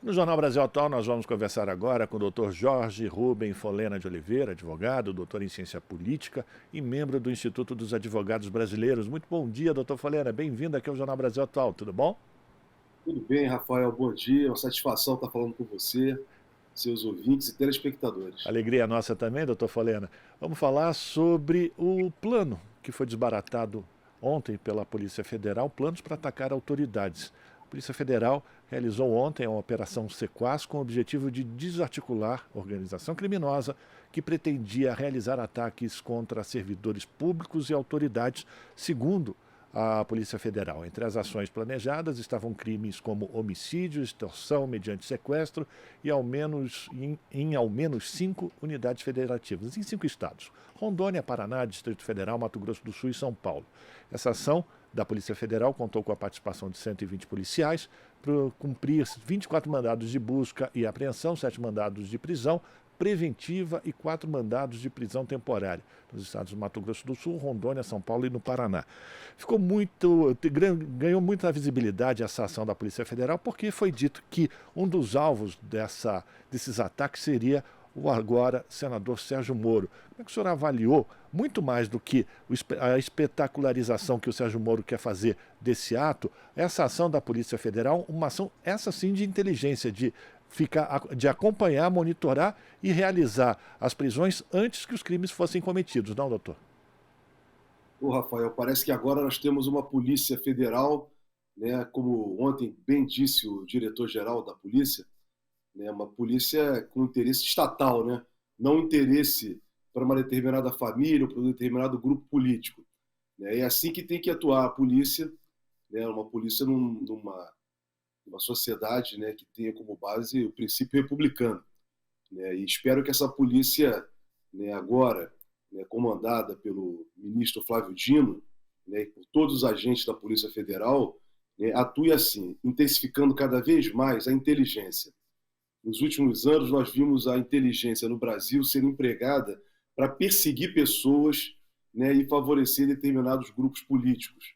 No Jornal Brasil Atual, nós vamos conversar agora com o Dr. Jorge Rubem Folena de Oliveira, advogado, doutor em ciência política e membro do Instituto dos Advogados Brasileiros. Muito bom dia, doutor Folena. Bem-vindo aqui ao Jornal Brasil Atual. Tudo bom? Tudo bem, Rafael, bom dia. É uma satisfação estar falando com você, seus ouvintes e telespectadores. Alegria nossa também, doutor Folena. Vamos falar sobre o plano que foi desbaratado ontem pela Polícia Federal, planos para atacar autoridades. A Polícia Federal realizou ontem uma operação Sequaz com o objetivo de desarticular a organização criminosa que pretendia realizar ataques contra servidores públicos e autoridades, segundo a Polícia Federal. Entre as ações planejadas estavam crimes como homicídio, extorsão mediante sequestro e em ao menos 5 unidades federativas, em 5 estados: Rondônia, Paraná, Distrito Federal, Mato Grosso do Sul e São Paulo. Essa ação da Polícia Federal contou com a participação de 120 policiais para cumprir 24 mandados de busca e apreensão, 7 mandados de prisão preventiva e 4 mandados de prisão temporária nos estados do Mato Grosso do Sul, Rondônia, São Paulo e no Paraná. Ganhou muita visibilidade essa ação da Polícia Federal porque foi dito que um dos alvos desses ataques seria o agora senador Sérgio Moro. Como é que o senhor avaliou, muito mais do que a espetacularização que o Sérgio Moro quer fazer desse ato, essa ação da Polícia Federal, uma ação, essa sim, de inteligência, de acompanhar, monitorar e realizar as prisões antes que os crimes fossem cometidos, não, doutor? Ô, Rafael, parece que agora nós temos uma Polícia Federal, né, como ontem bem disse o diretor-geral da polícia, né, uma polícia com interesse estatal, né, não interesse para uma determinada família ou para um determinado grupo político. Né, é assim que tem que atuar a polícia, né, uma polícia numa sociedade, né, que tenha como base o princípio republicano. Né, e espero que essa polícia, né, agora, né, comandada pelo ministro Flávio Dino, né, e por todos os agentes da Polícia Federal, né, atue assim, intensificando cada vez mais a inteligência. Nos últimos anos, nós vimos a inteligência no Brasil ser empregada para perseguir pessoas, né, e favorecer determinados grupos políticos.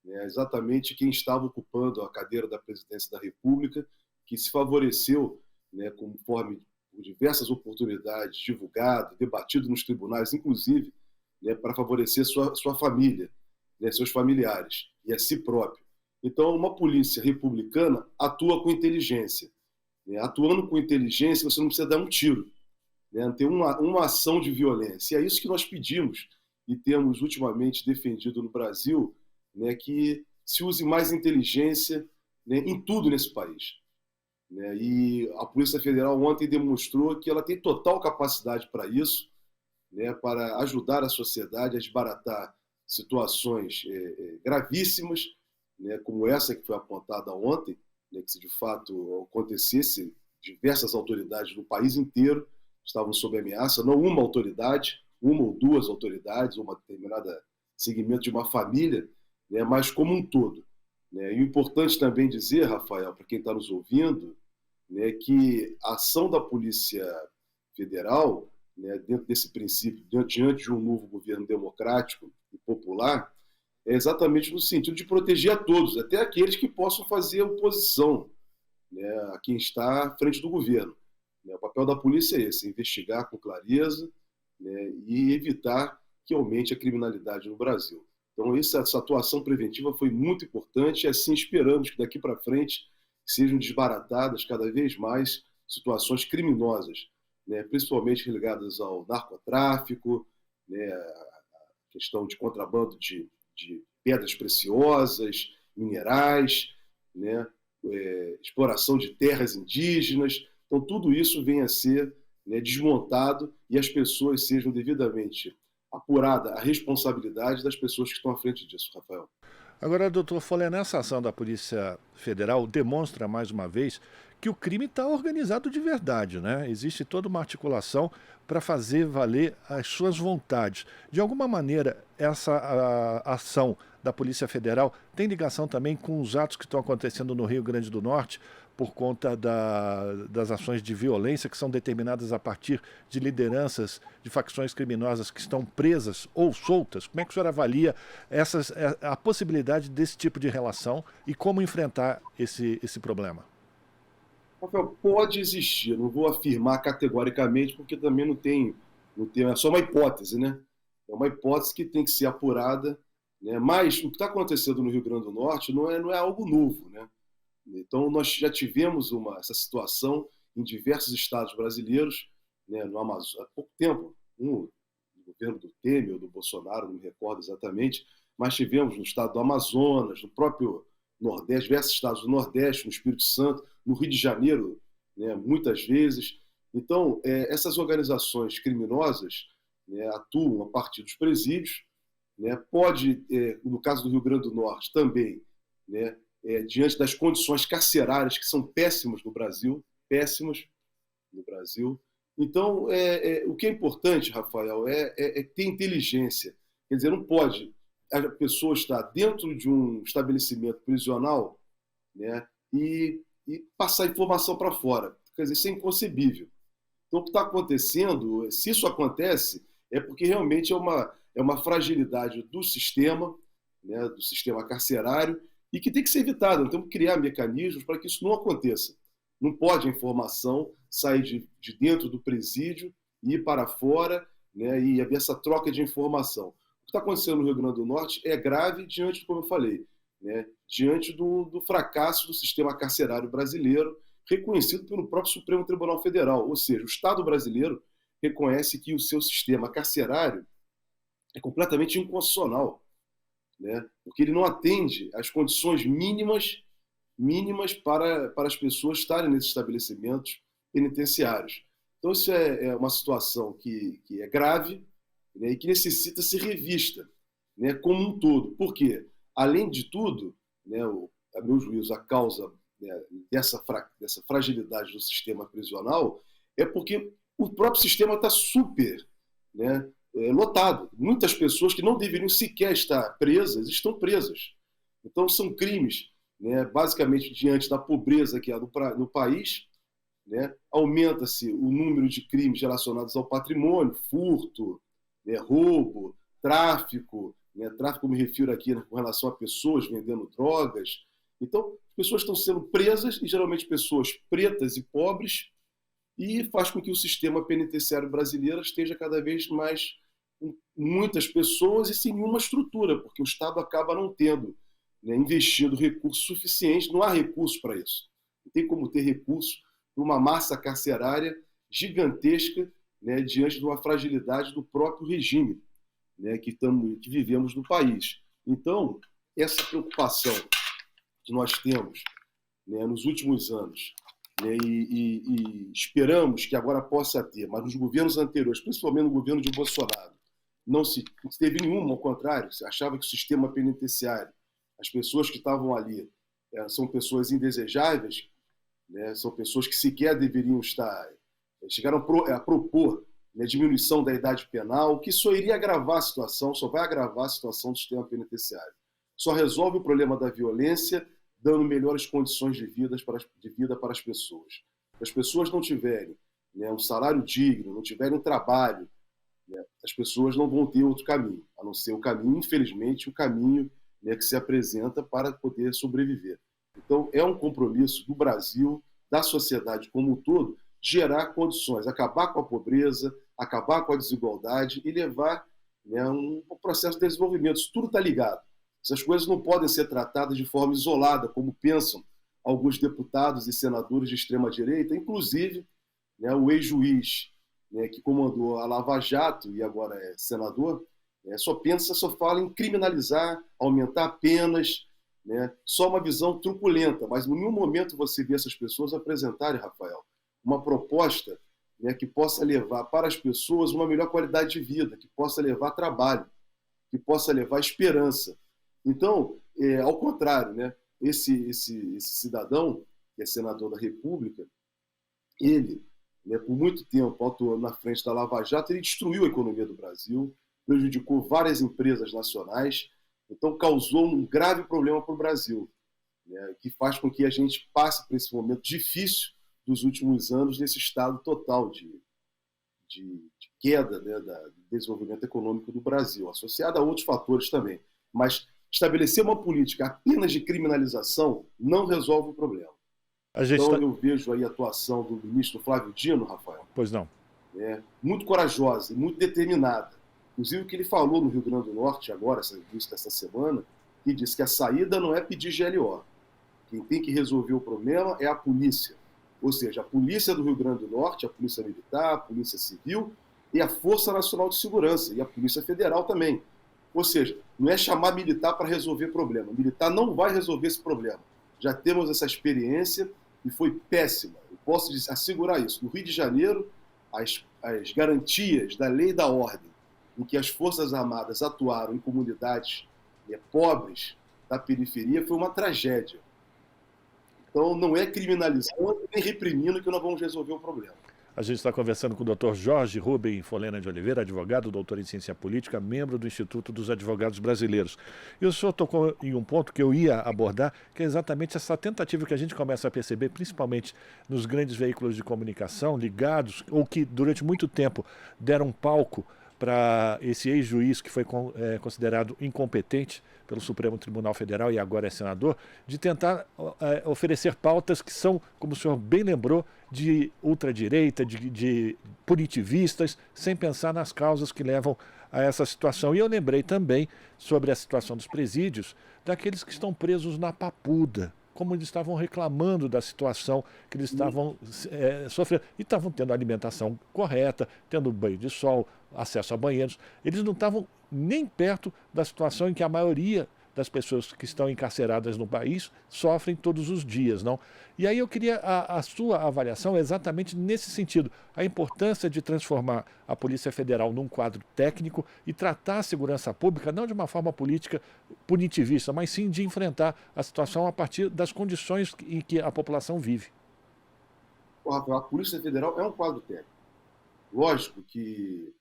Né, exatamente quem estava ocupando a cadeira da presidência da República, que se favoreceu, né, conforme por diversas oportunidades, divulgado, debatido nos tribunais, inclusive, né, para favorecer sua família, né, seus familiares e a si próprio. Então, uma polícia republicana atua com inteligência. Né? Atuando com inteligência, você não precisa dar um tiro, né? Tem uma ação de violência. E é isso que nós pedimos e temos ultimamente defendido no Brasil, né, que se use mais inteligência, né, em tudo nesse país. Né? E a Polícia Federal ontem demonstrou que ela tem total capacidade para isso, né, para ajudar a sociedade a desbaratar situações gravíssimas, né, como essa que foi apontada ontem, né, que se de fato acontecesse, diversas autoridades no país inteiro estavam sob ameaça, não uma autoridade, uma ou duas autoridades, uma determinada segmento de uma família, né, mas como um todo. Né? E o importante também dizer, Rafael, para quem está nos ouvindo, né, que a ação da Polícia Federal, né, dentro desse princípio, diante de um novo governo democrático e popular, é exatamente no sentido de proteger a todos, até aqueles que possam fazer oposição, né, a quem está à frente do governo. Né, o papel da polícia é esse: investigar com clareza, né, e evitar que aumente a criminalidade no Brasil. Então, essa atuação preventiva foi muito importante e assim esperamos que daqui para frente sejam desbaratadas cada vez mais situações criminosas, né, principalmente ligadas ao narcotráfico, né, a questão de contrabando de pedras preciosas, minerais, né, exploração de terras indígenas. Então, tudo isso vem a ser, né, desmontado e as pessoas sejam devidamente apurada a responsabilidade das pessoas que estão à frente disso, Rafael. Agora, doutor Folena, essa ação da Polícia Federal demonstra mais uma vez que o crime está organizado de verdade, né? Existe toda uma articulação para fazer valer as suas vontades. De alguma maneira, essa ação da Polícia Federal tem ligação também com os atos que estão acontecendo no Rio Grande do Norte por conta das ações de violência que são determinadas a partir de lideranças de facções criminosas que estão presas ou soltas. Como é que o senhor avalia a possibilidade desse tipo de relação e como enfrentar esse problema? Rafael, pode existir, não vou afirmar categoricamente, porque também não tem, é só uma hipótese, né? É uma hipótese que tem que ser apurada, né? Mas o que está acontecendo no Rio Grande do Norte não é algo novo, né? Então, nós já tivemos essa situação em diversos estados brasileiros, né, no Amazonas, há pouco tempo, no governo do Temer ou do Bolsonaro, não me recordo exatamente, mas tivemos no estado do Amazonas, no próprio Nordeste, diversos estados do Nordeste, no Espírito Santo, no Rio de Janeiro, né, muitas vezes. Então, essas organizações criminosas, né, atuam a partir dos presídios, né, pode, no caso do Rio Grande do Norte também, né, diante das condições carcerárias que são péssimas no Brasil. Então, o que é importante, Rafael, é ter inteligência. Quer dizer, não pode a pessoa estar dentro de um estabelecimento prisional, né, e passar informação para fora. Quer dizer, isso é inconcebível. Então, o que está acontecendo, se isso acontece, é porque realmente é uma fragilidade do sistema, né, do sistema carcerário, e que tem que ser evitada. Então, temos que criar mecanismos para que isso não aconteça. Não pode a informação sair de dentro do presídio e ir para fora, né, e haver essa troca de informação. O que está acontecendo no Rio Grande do Norte é grave diante, como eu falei, né, diante do fracasso do sistema carcerário brasileiro, reconhecido pelo próprio Supremo Tribunal Federal. Ou seja, o Estado brasileiro reconhece que o seu sistema carcerário é completamente inconstitucional, né? Porque ele não atende às condições mínimas para as pessoas estarem nesses estabelecimentos penitenciários. Então, isso é uma situação que é grave, né, e que necessita ser revista, né, como um todo. Por quê? Além de tudo, né, a meu juízo, a causa, né, dessa fragilidade do sistema prisional é porque o próprio sistema está super, né, lotado. Muitas pessoas que não deveriam sequer estar presas estão presas. Então, são crimes, né, basicamente diante da pobreza que há no país, né, aumenta-se o número de crimes relacionados ao patrimônio, furto, né, roubo, tráfico. Né, tráfico, me refiro aqui, né, com relação a pessoas vendendo drogas. Então, as pessoas estão sendo presas, e geralmente pessoas pretas e pobres, e faz com que o sistema penitenciário brasileiro esteja cada vez mais com muitas pessoas e sem nenhuma estrutura, porque o Estado acaba não tendo, né, investindo recursos suficientes, não há recurso para isso. Não tem como ter recurso para uma massa carcerária gigantesca, né, diante de uma fragilidade do próprio regime, né, que vivemos no país. Então, essa preocupação que nós temos, né, nos últimos anos, né, e esperamos que agora possa ter, mas nos governos anteriores, principalmente no governo de Bolsonaro, não se teve nenhuma, ao contrário, se achava que o sistema penitenciário, as pessoas que estavam ali, são pessoas indesejáveis, né, são pessoas que sequer deveriam estar, chegaram a propor, né, diminuição da idade penal, que só iria agravar a situação, só vai agravar a situação do sistema penitenciário. Só resolve o problema da violência dando melhores condições de vida para as pessoas. Se as pessoas não tiverem, né, um salário digno, não tiverem um trabalho, né, as pessoas não vão ter outro caminho, a não ser o caminho, infelizmente, o caminho, né, que se apresenta para poder sobreviver. Então, é um compromisso do Brasil, da sociedade como um todo, gerar condições, acabar com a pobreza, acabar com a desigualdade e levar, né, um processo de desenvolvimento. Isso tudo está ligado. Essas coisas não podem ser tratadas de forma isolada, como pensam alguns deputados e senadores de extrema-direita, inclusive, né, o ex-juiz, né, que comandou a Lava Jato e agora é senador, só fala em criminalizar, aumentar penas, né, só uma visão truculenta, mas em nenhum momento você vê essas pessoas apresentarem, Rafael, uma proposta, né, que possa levar para as pessoas uma melhor qualidade de vida, que possa levar trabalho, que possa levar esperança. Então, ao contrário, né, esse cidadão, que é senador da República, ele, né, por muito tempo atuando na frente da Lava Jato, ele destruiu a economia do Brasil, prejudicou várias empresas nacionais, então causou um grave problema para o Brasil, né, que faz com que a gente passe por esse momento difícil dos últimos anos, nesse estado total de queda, né, do desenvolvimento econômico do Brasil, associado a outros fatores também. Mas estabelecer uma política apenas de criminalização não resolve o problema. A gente Então está... eu vejo aí a atuação do ministro Flávio Dino, Rafael, Pois não. muito corajosa e muito determinada. Inclusive o que ele falou no Rio Grande do Norte agora, essa semana, que disse que a saída não é pedir GLO. Quem tem que resolver o problema é a polícia. Ou seja, a polícia do Rio Grande do Norte, a polícia militar, a polícia civil e a Força Nacional de Segurança e a Polícia Federal também. Ou seja, não é chamar militar para resolver problema. Militar não vai resolver esse problema. Já temos essa experiência e foi péssima. Eu posso assegurar isso. No Rio de Janeiro, as garantias da lei e da ordem em que as Forças Armadas atuaram em comunidades pobres da periferia foi uma tragédia. Então, não é criminalizando nem reprimindo que nós vamos resolver o problema. A gente está conversando com o Dr. Jorge Rubem Folena de Oliveira, advogado, doutor em ciência política, membro do Instituto dos Advogados Brasileiros. E o senhor tocou em um ponto que eu ia abordar, que é exatamente essa tentativa que a gente começa a perceber, principalmente nos grandes veículos de comunicação ligados, ou que durante muito tempo deram palco para esse ex-juiz que foi considerado incompetente pelo Supremo Tribunal Federal e agora é senador, de tentar oferecer pautas que são, como o senhor bem lembrou, de ultradireita, de punitivistas, sem pensar nas causas que levam a essa situação. E eu lembrei também sobre a situação dos presídios, daqueles que estão presos na Papuda, como eles estavam reclamando da situação que eles estavam sofrendo. E estavam tendo alimentação correta, tendo banho de sol, acesso a banheiros. Eles não estavam nem perto da situação em que a maioria das pessoas que estão encarceradas no país sofrem todos os dias, não? E aí eu queria a sua avaliação exatamente nesse sentido, a importância de transformar a Polícia Federal num quadro técnico e tratar a segurança pública não de uma forma política punitivista, mas sim de enfrentar a situação a partir das condições em que a população vive. A Polícia Federal é um quadro técnico. Lógico que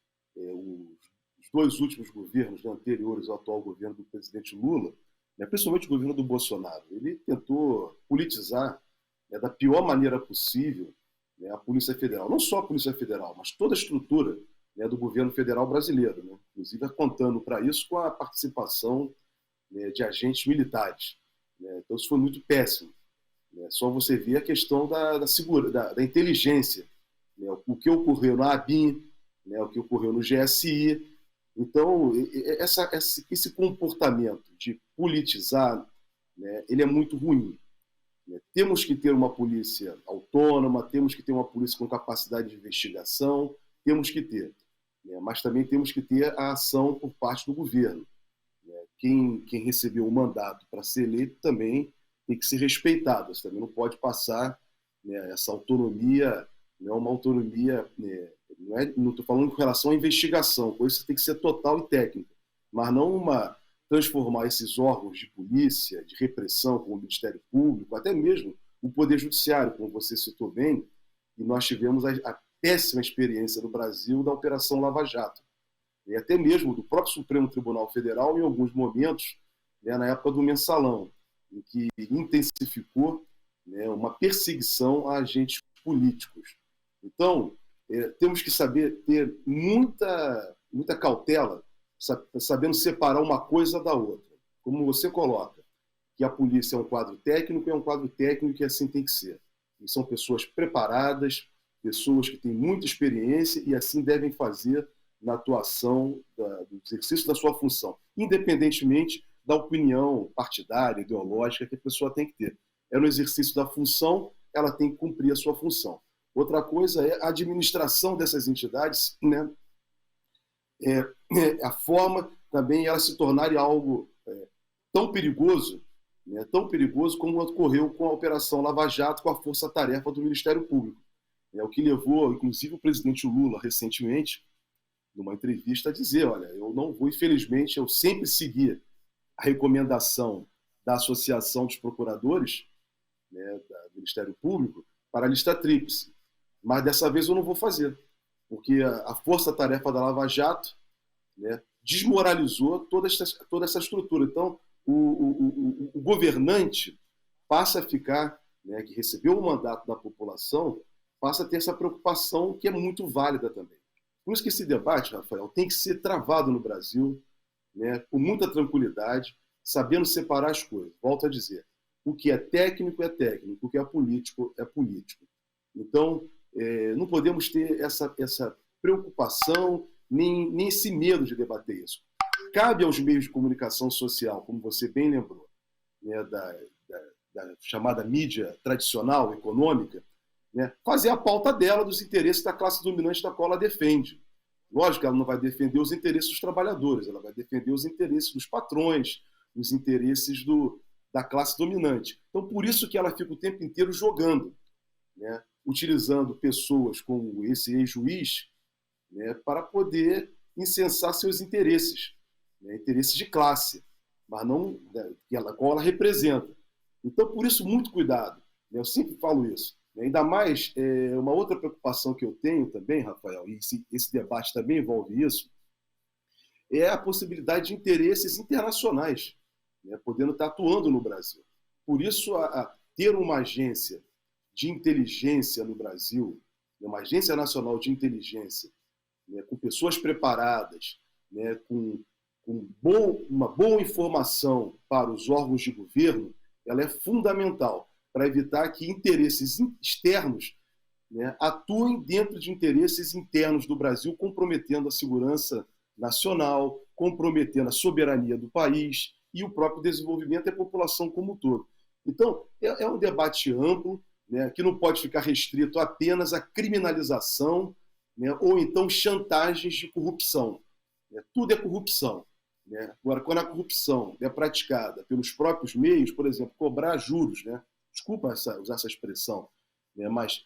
os dois últimos governos anteriores ao atual governo do presidente Lula, principalmente o governo do Bolsonaro, ele tentou politizar da pior maneira possível a Polícia Federal. Não só a Polícia Federal, mas toda a estrutura do governo federal brasileiro, inclusive contando para isso com a participação de agentes militares. Então isso foi muito péssimo. Só você ver a questão da inteligência, o que ocorreu na ABIN, o que ocorreu no GSI. Então, esse comportamento de politizar, ele é muito ruim. Temos que ter uma polícia autônoma, temos que ter uma polícia com capacidade de investigação, temos que ter. Mas também temos que ter a ação por parte do governo. Quem recebeu o mandato para ser eleito também tem que ser respeitado. Você também não pode passar essa autonomia, não é uma autonomia... Não estou falando com relação à investigação, por isso tem que ser total e técnica, mas não transformar esses órgãos de polícia, de repressão, como o Ministério Público, até mesmo o Poder Judiciário, como você citou bem, e nós tivemos a péssima experiência no Brasil da Operação Lava Jato, e até mesmo do próprio Supremo Tribunal Federal, em alguns momentos, na época do Mensalão, em que intensificou uma perseguição a agentes políticos. Então, temos que saber ter muita cautela, sabendo separar uma coisa da outra. Como você coloca, que a polícia é um quadro técnico, é um quadro técnico e assim tem que ser. E são pessoas preparadas, pessoas que têm muita experiência e assim devem fazer na atuação do exercício da sua função, independentemente da opinião partidária, ideológica que a pessoa tem que ter. É no exercício da função, ela tem que cumprir a sua função. Outra coisa é a administração dessas entidades, a forma também elas se tornarem algo tão perigoso como ocorreu com a Operação Lava Jato, com a força-tarefa do Ministério Público. O que levou, inclusive, o presidente Lula, recentemente, numa entrevista, a dizer, olha, eu não vou, infelizmente, eu sempre segui a recomendação da Associação dos Procuradores, do Ministério Público, para a lista tríplice. Mas dessa vez eu não vou fazer, porque a força-tarefa da Lava Jato desmoralizou toda essa estrutura. Então, o governante passa a ficar, que recebeu o mandato da população, passa a ter essa preocupação que é muito válida também. Por isso que esse debate, Rafael, tem que ser travado no Brasil, com muita tranquilidade, sabendo separar as coisas. Volto a dizer, O que é técnico, o que é político. Então, não podemos ter essa preocupação, nem esse medo de debater isso. Cabe aos meios de comunicação social, como você bem lembrou, né, da chamada mídia tradicional, econômica, né, fazer a pauta dela dos interesses da classe dominante da qual ela defende. Lógico que ela não vai defender os interesses dos trabalhadores, ela vai defender os interesses dos patrões, os interesses da classe dominante. Então, por isso que ela fica o tempo inteiro jogando, né, utilizando pessoas como esse ex-juiz, né, para poder incensar seus interesses, né, interesses de classe, mas não qual ela representa. Então, por isso, muito cuidado. Né, eu sempre falo isso. Ainda mais, uma outra preocupação que eu tenho também, Rafael, e esse debate também envolve isso, é a possibilidade de interesses internacionais, né, podendo estar atuando no Brasil. Por isso, ter uma agência de inteligência no Brasil, uma agência nacional de inteligência, né, com pessoas preparadas, né, com uma boa informação para os órgãos de governo, ela é fundamental para evitar que interesses externos, né, atuem dentro de interesses internos do Brasil, comprometendo a segurança nacional, comprometendo a soberania do país e o próprio desenvolvimento da população como um todo. Então, é um debate amplo, né, que não pode ficar restrito apenas à criminalização, né, ou então chantagens de corrupção. Né? Tudo é corrupção. Né? Agora, quando a corrupção é praticada pelos próprios meios, por exemplo, cobrar juros, né? Desculpa usar essa expressão, né? mas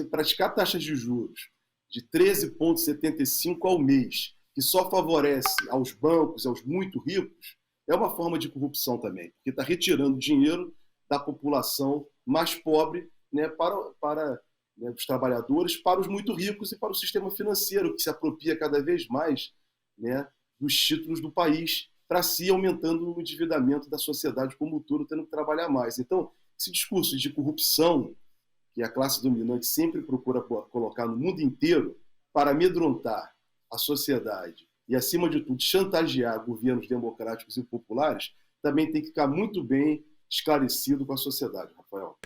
praticar taxas de juros de 13,75 ao mês, que só favorece aos bancos, aos muito ricos, é uma forma de corrupção também, porque está retirando dinheiro da população mais pobre, né, para né, os trabalhadores, para os muito ricos e para o sistema financeiro, que se apropria cada vez mais, né, dos títulos do país, para si aumentando o endividamento da sociedade como um todo, tendo que trabalhar mais. Então, esse discurso de corrupção que a classe dominante sempre procura colocar no mundo inteiro para amedrontar a sociedade e, acima de tudo, chantagear governos democráticos e populares, também tem que ficar muito bem esclarecido com a sociedade, Rafael.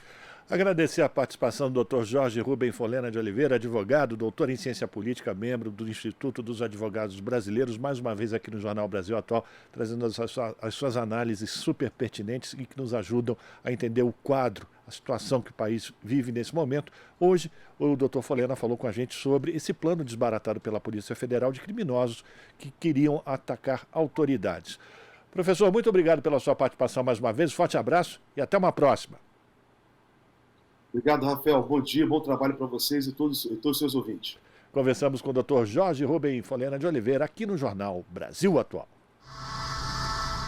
Agradecer a participação do Dr. Jorge Rubem Folena de Oliveira, advogado, doutor em ciência política, membro do Instituto dos Advogados Brasileiros, mais uma vez aqui no Jornal Brasil Atual, trazendo as suas análises super pertinentes e que nos ajudam a entender o quadro, a situação que o país vive nesse momento. Hoje, o Dr. Folena falou com a gente sobre esse plano desbaratado pela Polícia Federal de criminosos que queriam atacar autoridades. Professor, muito obrigado pela sua participação mais uma vez, forte abraço e até uma próxima. Obrigado, Rafael. Bom dia, bom trabalho para vocês e todos os seus ouvintes. Conversamos com o Dr. Jorge Rubem Folena de Oliveira, aqui no Jornal Brasil Atual.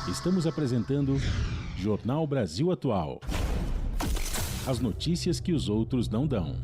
Estamos apresentando Jornal Brasil Atual. As notícias que os outros não dão.